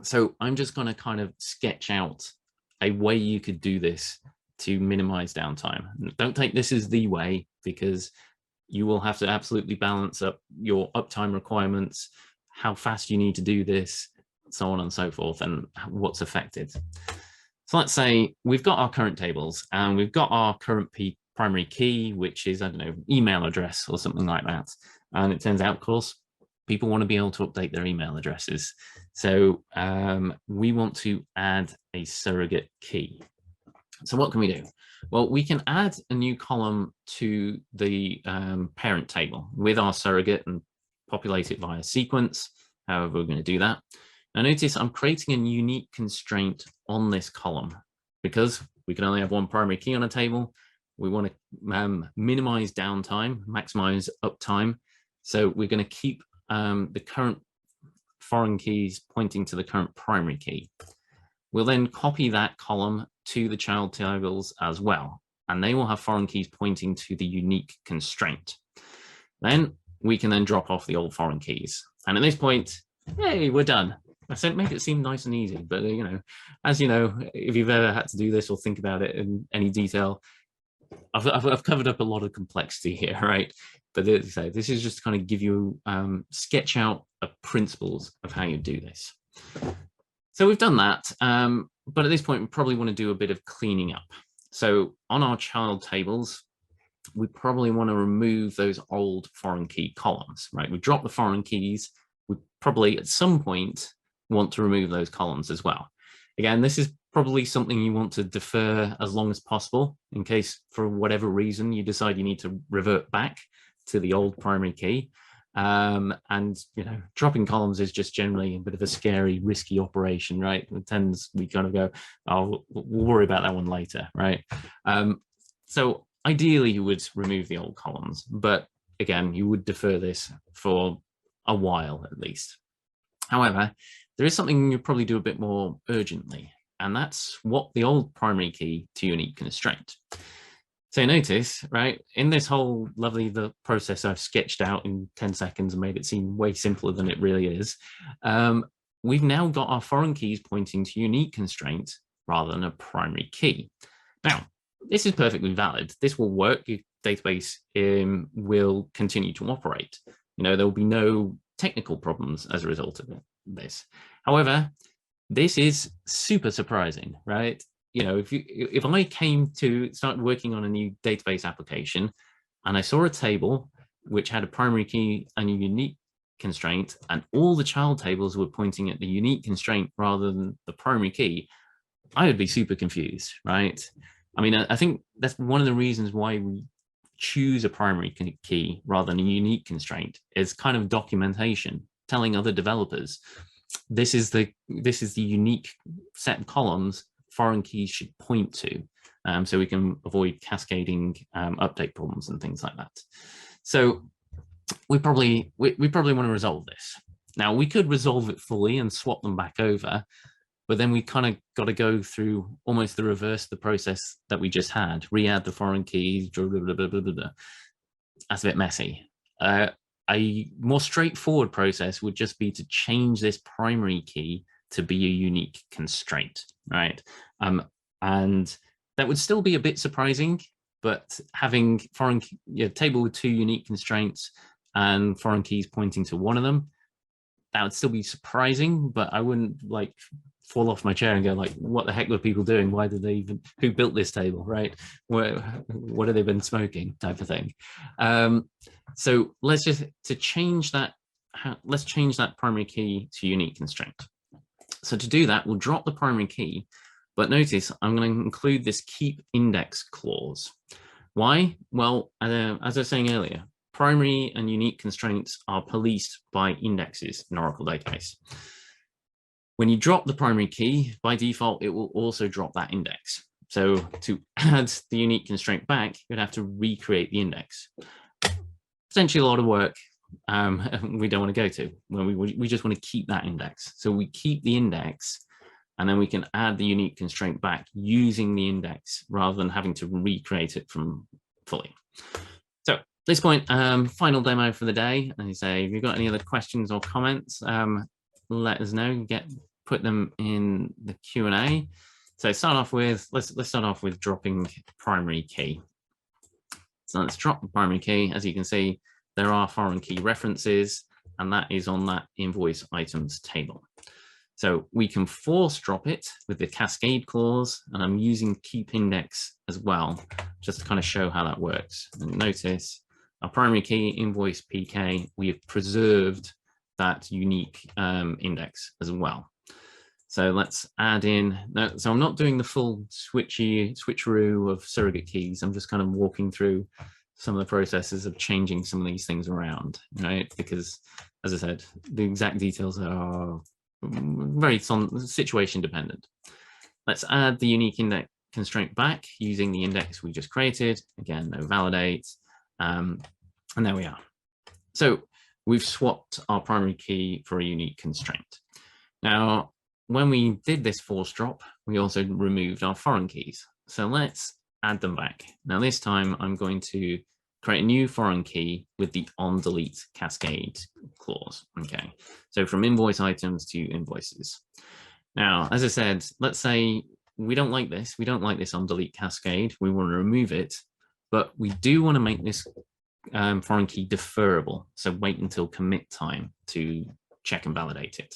So I'm just going to kind of sketch out a way you could do this to minimize downtime. Don't take this as the way, because you will have to absolutely balance up your uptime requirements, how fast you need to do this, so on and so forth, and what's affected. So let's say we've got our current tables and we've got our current primary key, which is, I don't know, email address or something like that. And it turns out, of course, people want to be able to update their email addresses. So we want to add a surrogate key. So what can we do? Well, we can add a new column to the parent table with our surrogate and populate it via sequence, however we're going to do that. Now notice I'm creating a unique constraint on this column because we can only have one primary key on a table. We want to minimize downtime, maximize uptime. So we're going to keep the current foreign keys pointing to the current primary key. We'll then copy that column to the child tables as well, and they will have foreign keys pointing to the unique constraint. Then we can then drop off the old foreign keys. And at this point, hey, we're done. I said make it seem nice and easy, but you know, as you know, if you've ever had to do this or think about it in any detail, I've covered up a lot of complexity here, right? But this is just to kind of give you sketch out principles of how you do this. So we've done that, but at this point we probably want to do a bit of cleaning up. So on our child tables, we probably want to remove those old foreign key columns, right? We drop the foreign keys. We probably at some point want to remove those columns as well. Again, this is probably something you want to defer as long as possible in case for whatever reason you decide you need to revert back to the old primary key. And you know, dropping columns is just generally a bit of a scary, risky operation, right? It tends, we kind of go, oh, we'll worry about that one later, right? So ideally you would remove the old columns, but again, you would defer this for a while at least. However, there is something you probably do a bit more urgently, and that's swap the old primary key to unique constraint. So notice, right, in this whole the process I've sketched out in 10 seconds and made it seem way simpler than it really is, we've now got our foreign keys pointing to unique constraint rather than a primary key. Now, this is perfectly valid. This will work. Your database will continue to operate. You know, there will be no technical problems as a result of this. However, this is super surprising, right? You know, if I came to start working on a new database application and I saw a table which had a primary key and a unique constraint, and all the child tables were pointing at the unique constraint rather than the primary key, I would be super confused, right? I mean, I think that's one of the reasons why we choose a primary key rather than a unique constraint is kind of documentation, telling other developers, this is the unique set of columns foreign keys should point to, so we can avoid cascading update problems and things like that. So we probably want to resolve this. Now we could resolve it fully and swap them back over, but then we kind of got to go through almost the reverse of the process that we just had, re-add the foreign keys, blah, blah, blah, blah, blah. That's a bit messy. A more straightforward process would just be to change this primary key to be a unique constraint, right? And that would still be a bit surprising, but having table with two unique constraints and foreign keys pointing to one of them, that would still be surprising, but I wouldn't like fall off my chair and go like, what the heck were people doing? Why did they even, who built this table, right? What have they been smoking type of thing? So let's change that primary key to unique constraint. So to do that, we'll drop the primary key, but notice I'm going to include this keep index clause. Why? Well, as I was saying earlier, primary and unique constraints are policed by indexes in Oracle database. When you drop the primary key, by default, it will also drop that index. So to add the unique constraint back, you'd have to recreate the index. Essentially a lot of work we don't want to go to. When we just want to keep that index. So we keep the index, and then we can add the unique constraint back using the index rather than having to recreate it from fully. So at this point, final demo for the day. And you say, if you've got any other questions or comments, let us know. Put them in the Q&A. So start off with, let's start off with dropping primary key. So let's drop the primary key. As you can see, there are foreign key references, and that is on that invoice items table. So we can force drop it with the cascade clause, and I'm using keep index as well, just to kind of show how that works. And notice our primary key invoice PK, we have preserved that unique index as well. So let's add in, so I'm not doing the full switcheroo of surrogate keys. I'm just kind of walking through some of the processes of changing some of these things around, right? Because as I said, the exact details are very situation dependent. Let's add the unique index constraint back using the index we just created. Again, no validate, and there we are. So we've swapped our primary key for a unique constraint. Now, when we did this force drop, we also removed our foreign keys. So let's add them back. Now this time I'm going to create a new foreign key with the on delete cascade clause. Okay, so from invoice items to invoices. Now, as I said, let's say we don't like this. We don't like this on delete cascade. We want to remove it, but we do want to make this foreign key deferrable. So wait until commit time to check and validate it.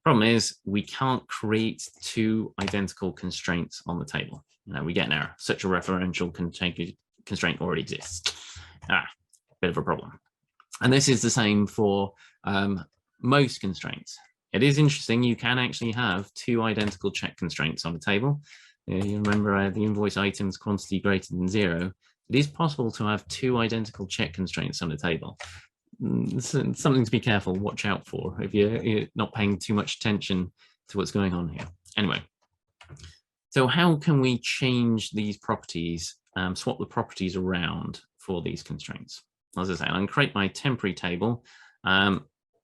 Problem is, we can't create two identical constraints on the table. We get an error. Such a referential constraint already exists. Bit of a problem. And this is the same for most constraints. It is interesting, you can actually have two identical check constraints on the table. You remember the invoice items quantity greater than 0. It is possible to have two identical check constraints on the table. It's something to be careful, watch out for if you're not paying too much attention to what's going on here. Anyway, so how can we change these properties, swap the properties around for these constraints? As I say, I'm going to create my temporary table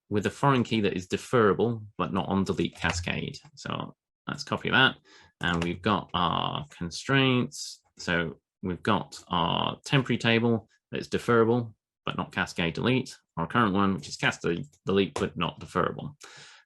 with a foreign key that is deferrable, but not on delete cascade. So let's copy that. And we've got our constraints. So we've got our temporary table that's deferrable, but not cascade delete. Our current one, which is cascade delete, but not deferrable.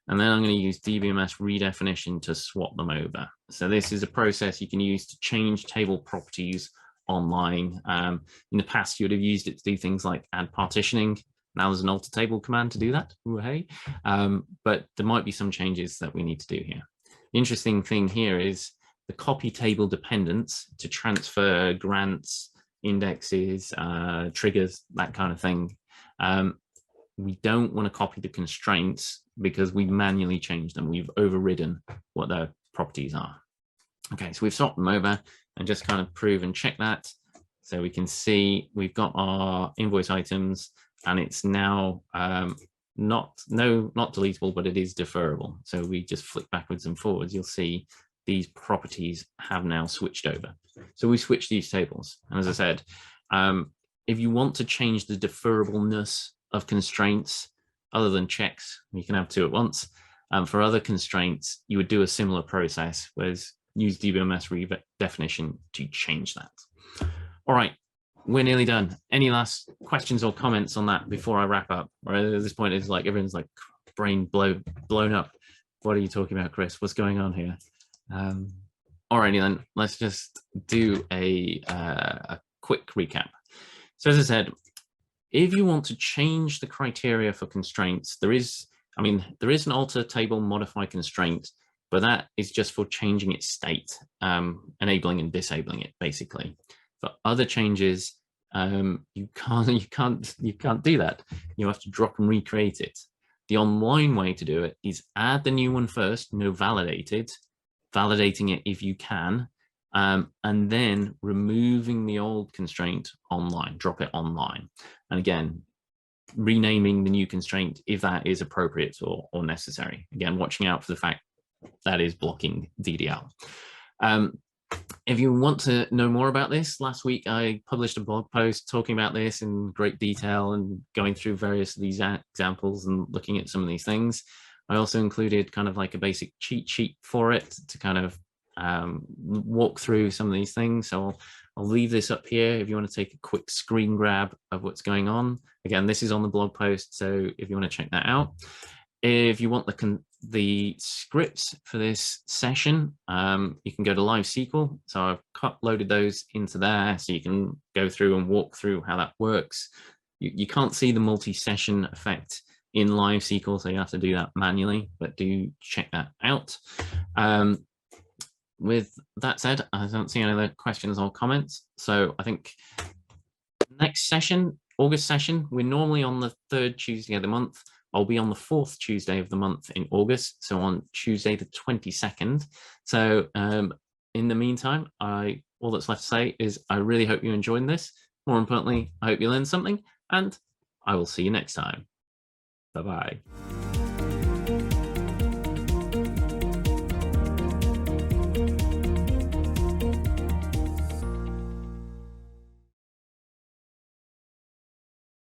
And then I'm going to use DBMS redefinition to swap them over. So this is a process you can use to change table properties online. In the past, you would have used it to do things like add partitioning. Now there's an alter table command to do that. Ooh, hey. But there might be some changes that we need to do here. The interesting thing here is the copy table dependence to transfer grants, indexes, triggers, that kind of thing. We don't want to copy the constraints because we manually changed them. We've overridden what their properties are. Okay, so we've swapped them over and just kind of prove and check that. So we can see we've got our invoice items and it's now not deletable, but it is deferrable. So we just flick backwards and forwards. You'll see these properties have now switched over. So we switched these tables. And as I said, if you want to change the deferrableness of constraints, other than checks, you can have two at once. For other constraints, you would do a similar process, whereas use DBMS redefinition to change that. All right, we're nearly done. Any last questions or comments on that before I wrap up? Or at this point, it's like everyone's like brain blown up. What are you talking about, Chris? What's going on here? All righty then, let's just do a quick recap. So as I said, if you want to change the criteria for constraints, there is an alter table modify constraint, but that is just for changing its state, enabling and disabling it, basically. For other changes, you can't do that. You have to drop and recreate it. The online way to do it is add the new one first, no validated, validating it if you can, and then removing the old constraint online, drop it online. And again, renaming the new constraint if that is appropriate or necessary. Again, watching out for the fact that is blocking DDL. If you want to know more about this, last week I published a blog post talking about this in great detail and going through various of these examples and looking at some of these things. I also included kind of like a basic cheat sheet for it to kind of walk through some of these things. So I'll leave this up here if you want to take a quick screen grab of what's going on. Again, this is on the blog post, so if you want to check that out. If you want the scripts for this session, you can go to Live SQL. So I've loaded those into there so you can go through and walk through how that works. You can't see the multi-session effect in Live SQL, so you have to do that manually, but do check that out. With that said, I don't see any other questions or comments. So I think next session, August session, we're normally on the 3rd Tuesday of the month. I'll be on the 4th Tuesday of the month in August, so on Tuesday the 22nd. So in the meantime, all that's left to say is I really hope you enjoyed this. More importantly, I hope you learned something, and I will see you next time. Bye-bye.